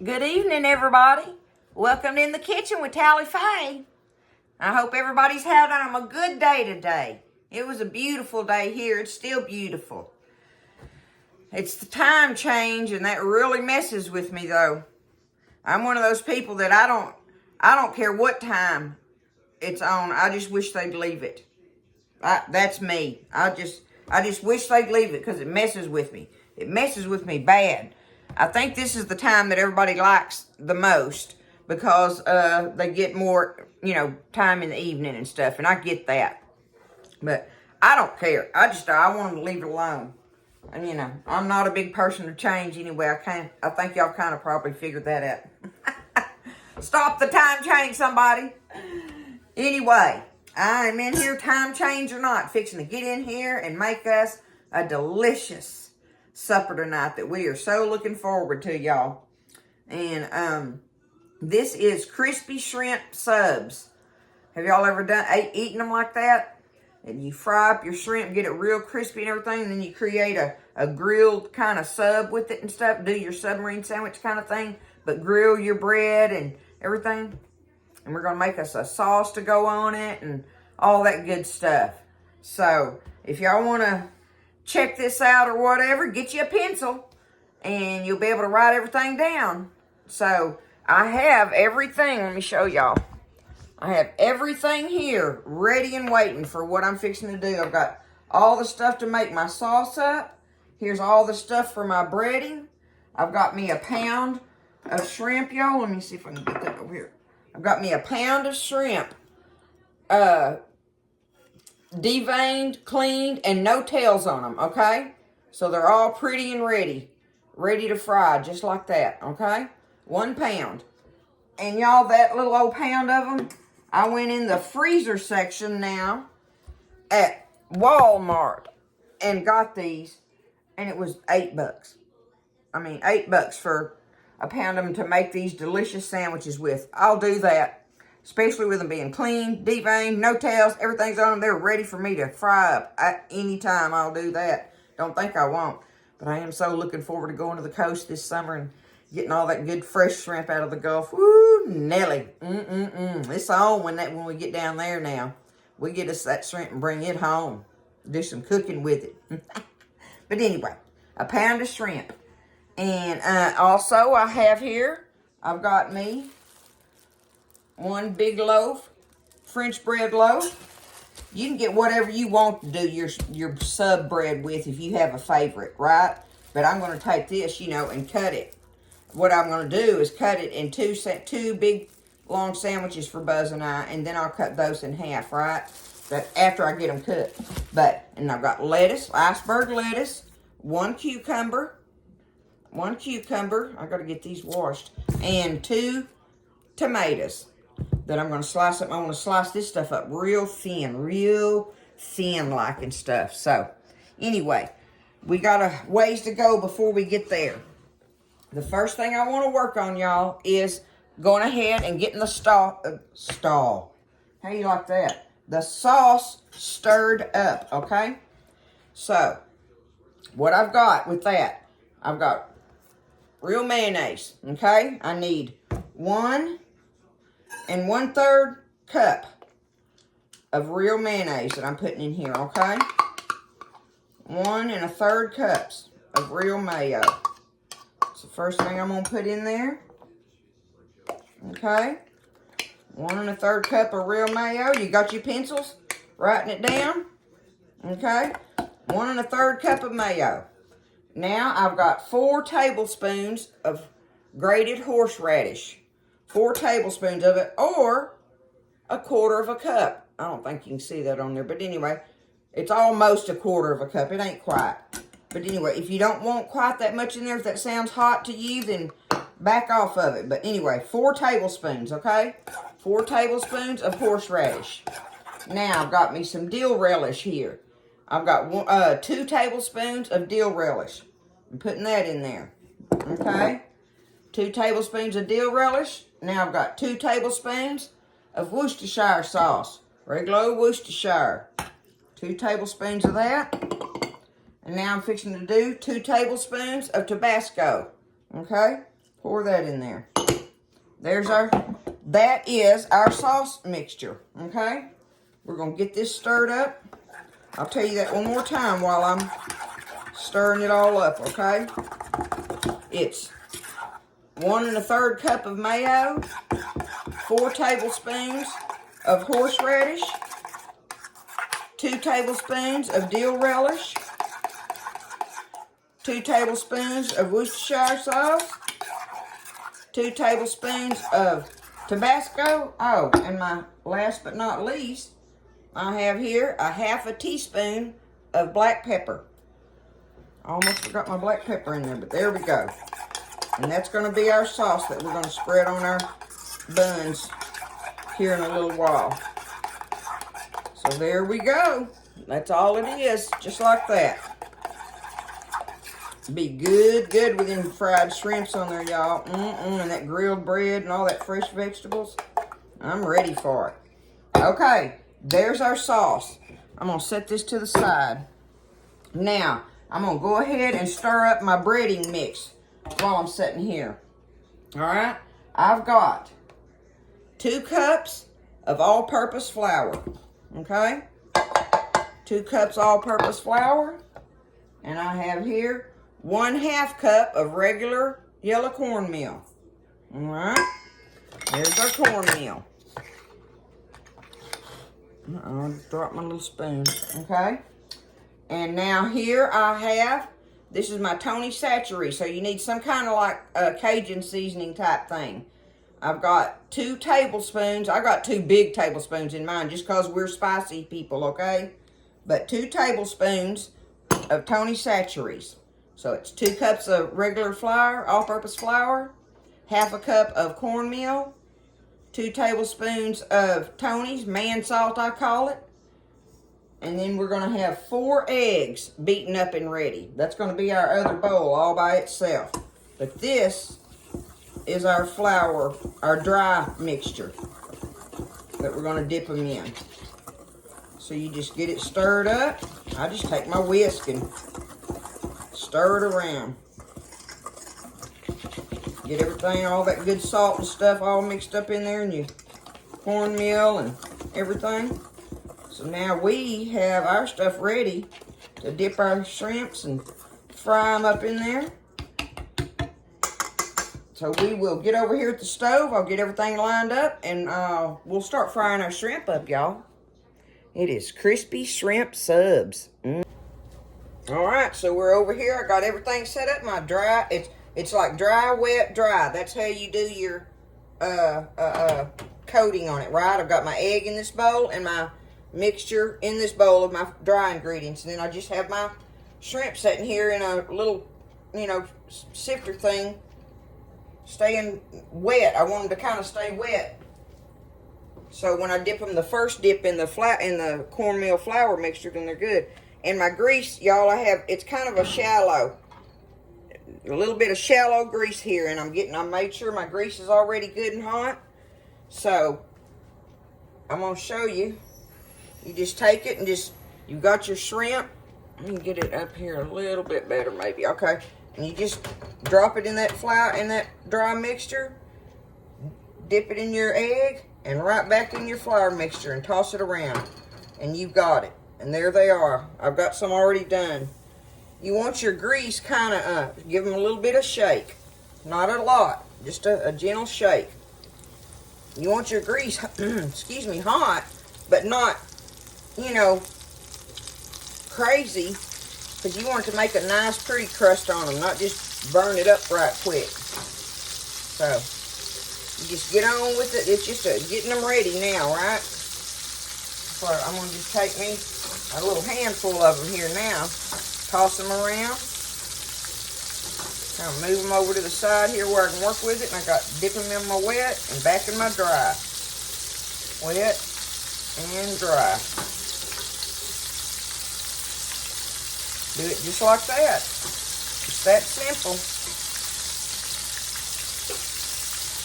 Good evening, everybody. Welcome in the kitchen with Tally Faye. I hope everybody's having a good day today. It was a beautiful day here. It's still beautiful. It's the time change, and that really messes with me, though. I'm one of those people that I don't care what time it's on. I just wish they'd leave it. That's me. I just wish they'd leave it because it messes with me. It messes with me bad. I think this is the time that everybody likes the most because they get more, time in the evening and stuff, and I get that. But I don't care. I want them to leave it alone. And, I'm not a big person to change anyway. I think y'all kind of probably figured that out. Stop the time change, somebody. Anyway, I am in here, time change or not, fixing to get in here and make us a delicious supper tonight that we are so looking forward to, y'all. And this is crispy shrimp subs. Have y'all ever eaten them like that? And you fry up your shrimp, get it real crispy and everything, and then you create a grilled kind of sub with it and stuff. Do your submarine sandwich kind of thing, but grill your bread and everything. And we're going to make us a sauce to go on it and all that good stuff. So, if y'all want to check this out or whatever, get you a pencil and you'll be able to write everything down. So, I have everything. Let me show y'all. I have everything here ready and waiting for what I'm fixing to do. I've got all the stuff to make my sauce up. Here's all the stuff for my breading. I've got me a pound of shrimp, y'all. Let me see if I can get that over here. I've got me a pound of shrimp, deveined, cleaned, and no tails on them, okay? So they're all pretty and ready to fry, just like that, okay? 1 pound. And y'all, that little old pound of them, I went in the freezer section now at Walmart and got these, and it was $8. I mean, $8 for a pound of them to make these delicious sandwiches with. I'll do that, especially with them being clean, deveined, no tails, everything's on them. They're ready for me to fry up at any time. I'll do that. Don't think I won't. But I am so looking forward to going to the coast this summer and getting all that good fresh shrimp out of the Gulf. Woo, Nelly. It's on when we get down there now. We get us that shrimp and bring it home. Do some cooking with it. But anyway, a pound of shrimp. And also I have here, I've got me 1 big loaf, French bread loaf. You can get whatever you want to do your sub bread with if you have a favorite, right? But I'm going to take this, and cut it. What I'm going to do is cut it in two big long sandwiches for Buzz and I, and then I'll cut those in half, right? But after I get them cut. And I've got lettuce, iceberg lettuce, 1 cucumber. I got to get these washed. And 2 tomatoes that I'm going to slice up. I want to slice this stuff up real thin like and stuff. So, anyway, we got a ways to go before we get there. The first thing I want to work on, y'all, is going ahead and getting the stall. How you like that? The sauce stirred up, okay? So, what I've got with that, I've got real mayonnaise, okay? I need 1 1/3 cup of real mayonnaise that I'm putting in here, okay? 1 1/3 cups of real mayo. That's the first thing I'm going to put in there, okay? 1 1/3 cup of real mayo. You got your pencils? Writing it down, okay? 1 1/3 cup of mayo. Now, I've got 4 tablespoons of grated horseradish. 4 tablespoons of it, or 1/4 cup. I don't think you can see that on there, but anyway, it's almost 1/4 cup. It ain't quite. But anyway, if you don't want quite that much in there, if that sounds hot to you, then back off of it. But anyway, 4 tablespoons, okay? 4 tablespoons of horseradish. Now, I've got me some dill relish here. I've got 2 tablespoons of dill relish. I'm putting that in there. Okay? 2 tablespoons of dill relish. Now I've got 2 tablespoons of Worcestershire sauce. Regular Worcestershire. 2 tablespoons of that. And now I'm fixing to do 2 tablespoons of Tabasco. Okay? Pour that in there. That is our sauce mixture, okay? We're going to get this stirred up. I'll tell you that one more time while I'm stirring it all up, okay? It's 1 1/3 cup of mayo, 4 tablespoons of horseradish, 2 tablespoons of dill relish, 2 tablespoons of Worcestershire sauce, 2 tablespoons of Tabasco. Oh, and my last but not least, I have here a 1/2 teaspoon of black pepper. I almost forgot my black pepper in there, but there we go. And that's going to be our sauce that we're going to spread on our buns here in a little while. So there we go. That's all it is, just like that. Be good with them fried shrimps on there, y'all. And that grilled bread and all that fresh vegetables. I'm ready for it. Okay, there's our sauce. I'm going to set this to the side. Now, I'm going to go ahead and stir up my breading mix while I'm sitting here. All right, I've got 2 cups of all-purpose flour. Okay, 2 cups all-purpose flour. And I have here 1/2 cup of regular yellow cornmeal. All right, here's our cornmeal. I'll drop my little spoon. Okay, and now here I have, this is my Tony Chachere, so you need some kind of like a Cajun seasoning type thing. I've got 2 tablespoons. I got 2 big tablespoons in mine just because we're spicy people, okay? But 2 tablespoons of Tony Chachere's. So it's 2 cups of regular flour, all-purpose flour, 1/2 cup of cornmeal, 2 tablespoons of Tony's, man salt I call it. And then we're going to have 4 eggs beaten up and ready. That's going to be our other bowl all by itself. But this is our flour, our dry mixture that we're going to dip them in. So you just get it stirred up. I just take my whisk and stir it around. Get everything, all that good salt and stuff all mixed up in there, and your cornmeal and everything. So now we have our stuff ready to dip our shrimps and fry them up in there. So we will get over here at the stove. I'll get everything lined up, and we'll start frying our shrimp up, y'all. It is crispy shrimp subs. All right, so we're over here. I got everything set up. My dry, it's like dry, wet, dry. That's how you do your coating on it, right? I've got my egg in this bowl and my mixture in this bowl of my dry ingredients. And then I just have my shrimp sitting here in a little, sifter thing, staying wet. I want them to kind of stay wet. So when I dip them, the first dip in the cornmeal flour mixture, then they're good. And my grease, y'all, it's kind of a little bit of shallow grease here, and I made sure my grease is already good and hot. So I'm gonna show you. You just take it and you've got your shrimp. Let me get it up here a little bit better, maybe. Okay. And you just drop it in that flour, in that dry mixture. Dip it in your egg and right back in your flour mixture and toss it around. And you've got it. And there they are. I've got some already done. You want your grease kind of, give them a little bit of shake. Not a lot, just a gentle shake. You want your grease, hot, but not, crazy, because you want it to make a nice, pretty crust on them, not just burn it up right quick. So, you just get on with it. It's just getting them ready now, right? So, I'm going to just take me a little handful of them here now. Toss them around. Kind of move them over to the side here where I can work with it. And I got dip them in my wet and back in my dry. Wet and dry. Do it just like that. It's that simple.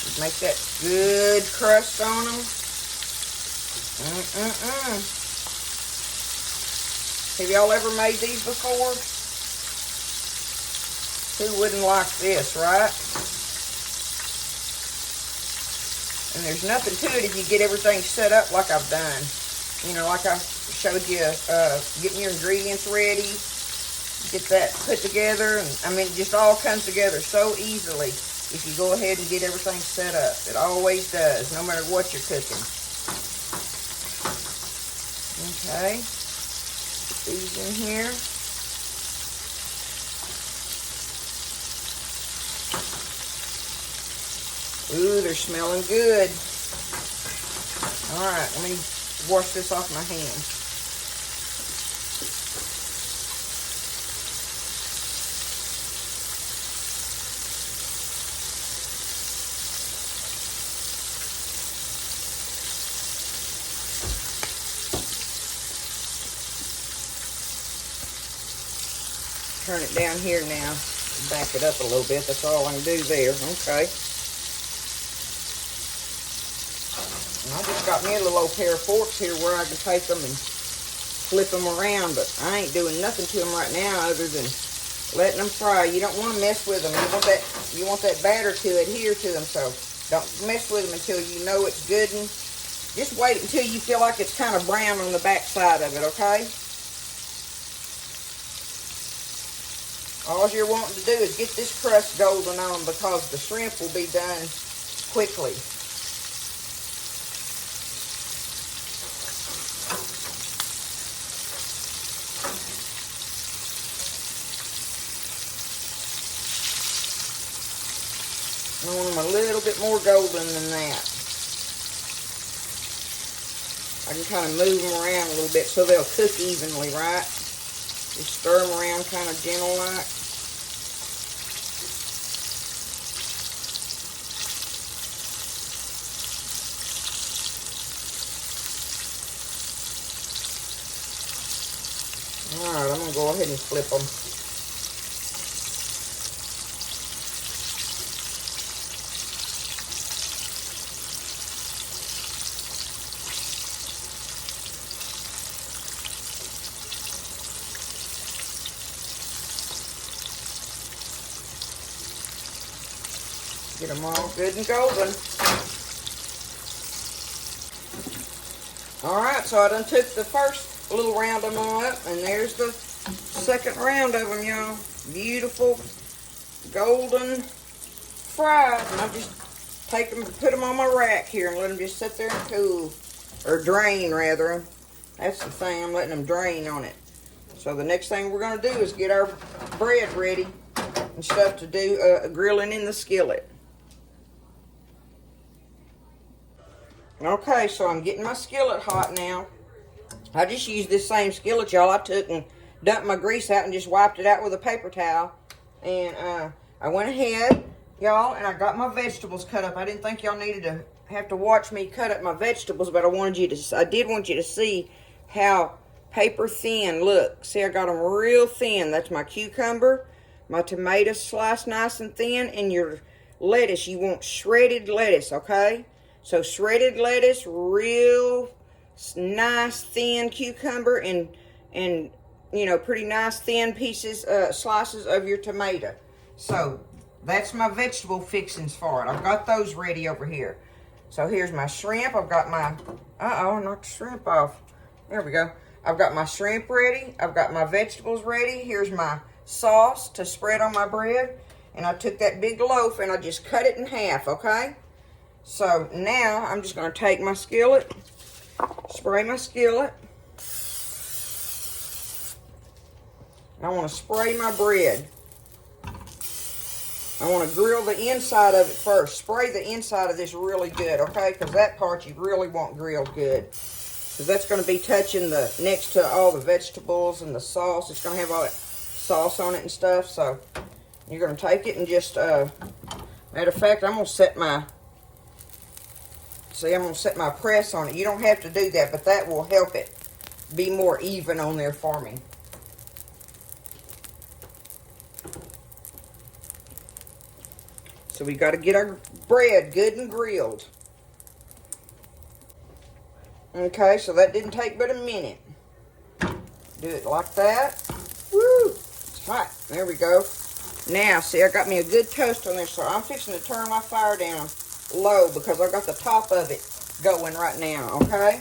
Just make that good crust on them. Have y'all ever made these before? Who wouldn't like this, right? And there's nothing to it if you get everything set up like I've done. You know, like I showed you, getting your ingredients ready, get that put together. And I mean, it just all comes together so easily if you go ahead and get everything set up. It always does, no matter what you're cooking. Okay, put these in here. Ooh, they're smelling good. All right, let me wash this off my hands. Turn it down here now. Back it up a little bit. That's all I can do there. Okay. I just got me a little old pair of forks here where I can take them and flip them around, but I ain't doing nothing to them right now other than letting them fry. You don't want to mess with them. You want that batter to adhere to them, so don't mess with them until you know it's good. And just wait until you feel like it's kind of brown on the back side of it, okay? All you're wanting to do is get this crust golden on because the shrimp will be done quickly. I want them a little bit more golden than that. I can kind of move them around a little bit so they'll cook evenly, right? Just stir them around kind of gentle like. Alright, I'm going to go ahead and flip them. Get them all good and golden. Alright, so I done took the first little round of them up, and there's the second round of them, y'all. Beautiful, golden fried. And I just take them and put them on my rack here and let them just sit there and cool. Or drain, rather. That's the thing, I'm letting them drain on it. So the next thing we're going to do is get our bread ready and stuff to do grilling in the skillet. Okay, so I'm getting my skillet hot now. I just used this same skillet, y'all. I took and dumped my grease out and just wiped it out with a paper towel. And I went ahead, y'all, and I got my vegetables cut up. I didn't think y'all needed to have to watch me cut up my vegetables, but I did want you to see how paper thin. Look, see, I got them real thin. That's my cucumber, my tomatoes sliced nice and thin, and your lettuce. You want shredded lettuce, okay? So shredded lettuce, real nice thin cucumber, and you know, pretty nice thin pieces, slices of your tomato. So that's my vegetable fixings for it. I've got those ready over here. So here's my shrimp. I've got my, I knocked the shrimp off. There we go. I've got my shrimp ready. I've got my vegetables ready. Here's my sauce to spread on my bread. And I took that big loaf and I just cut it in half, okay? So now I'm just going to take my skillet, spray my skillet. I want to spray my bread. I want to grill the inside of it first. Spray the inside of this really good, okay? Because that part you really want grilled good. Because that's going to be touching the next to all the vegetables and the sauce. It's going to have all that sauce on it and stuff. So you're going to take it and just, matter of fact, I'm going to set my, I'm going to set my press on it. You don't have to do that, but that will help it be more even on there for me. So we got to get our bread good and grilled. Okay, so that didn't take but a minute. Do it like that. Woo! It's hot. There we go. Now, see, I got me a good toast on there, so I'm fixing to turn my fire down low because I got the top of it going right now, okay?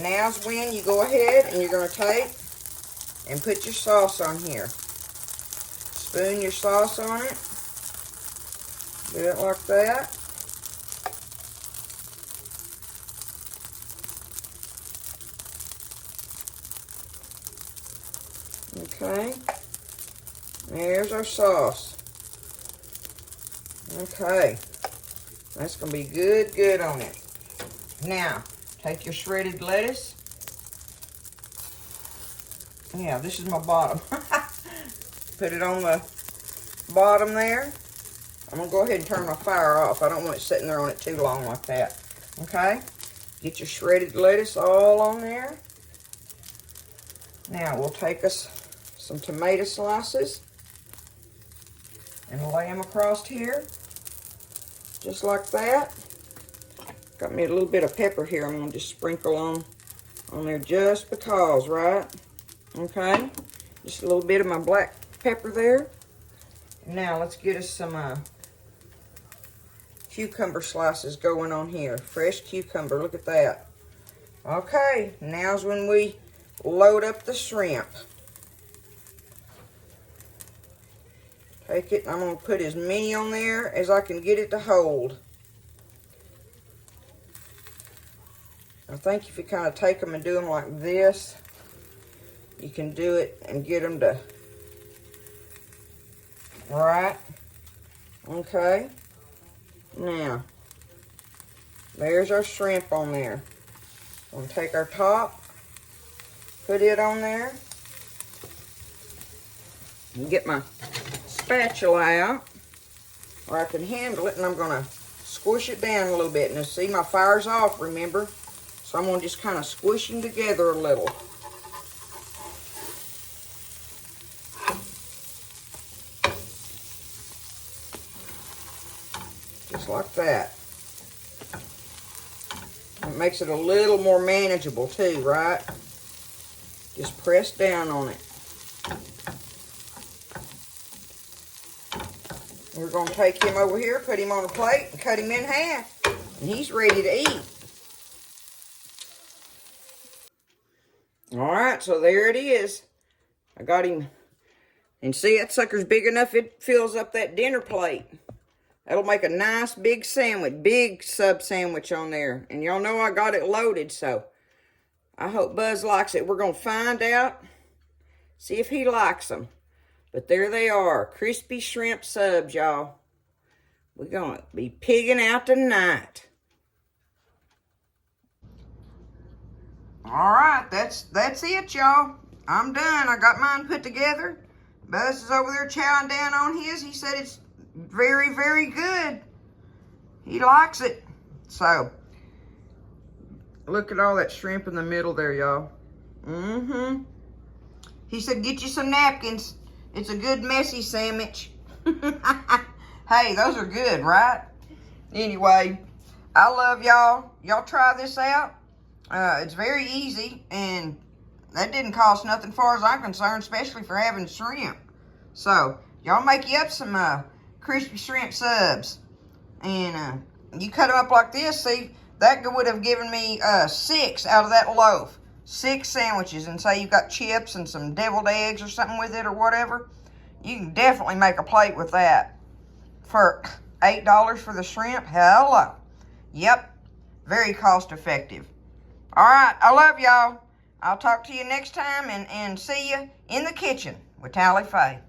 Now's when you go ahead and you're going to take and put your sauce on here. Spoon your sauce on it. Do it like that. Okay. There's our sauce. Okay. That's going to be good on it. Now, take your shredded lettuce. Yeah, this is my bottom. Put it on the bottom there. I'm going to go ahead and turn my fire off. I don't want it sitting there on it too long like that. Okay? Get your shredded lettuce all on there. Now, we'll take us some tomato slices and lay them across here. Just like that. Got me a little bit of pepper here. I'm going to just sprinkle on there just because, right? Okay. Just a little bit of my black pepper there. Now, let's get us some cucumber slices going on here. Fresh cucumber. Look at that. Okay. Now's when we load up the shrimp. Take it, and I'm going to put as many on there as I can get it to hold. I think if you kind of take them and do them like this, you can do it and get them to, right? Okay. Now, there's our shrimp on there. I'm going to take our top, put it on there, and get my spatula out where I can handle it, and I'm going to squish it down a little bit. Now, see, my fire's off, remember? So I'm going to just kind of squish them together a little. Just like that. It makes it a little more manageable too, right? Just press down on it. We're going to take him over here, put him on a plate, and cut him in half. And he's ready to eat. Alright, so there it is. I got him. And see, that sucker's big enough, it fills up that dinner plate. That'll make a nice big sandwich, big sub sandwich on there. And y'all know I got it loaded, so I hope Buzz likes it. We're going to find out, see if he likes them. But there they are, crispy shrimp subs, y'all. We're going to be pigging out tonight. All right, that's it, y'all. I'm done. I got mine put together. Buzz is over there chowing down on his. He said it's very, very good. He likes it. So, look at all that shrimp in the middle there, y'all. Mm-hmm. He said, get you some napkins. It's a good messy sandwich. Hey, those are good, right? Anyway, I love y'all. Y'all try this out. It's very easy, and that didn't cost nothing far as I'm concerned, especially for having shrimp. So, y'all make you up some crispy shrimp subs. And you cut them up like this. See, that would have given me 6 out of that loaf. 6 sandwiches, and say you've got chips and some deviled eggs or something with it or whatever. You can definitely make a plate with that. For $8 for the shrimp, hello. Yep, very cost effective. All right, I love y'all. I'll talk to you next time and see you in the kitchen with Tally Faye.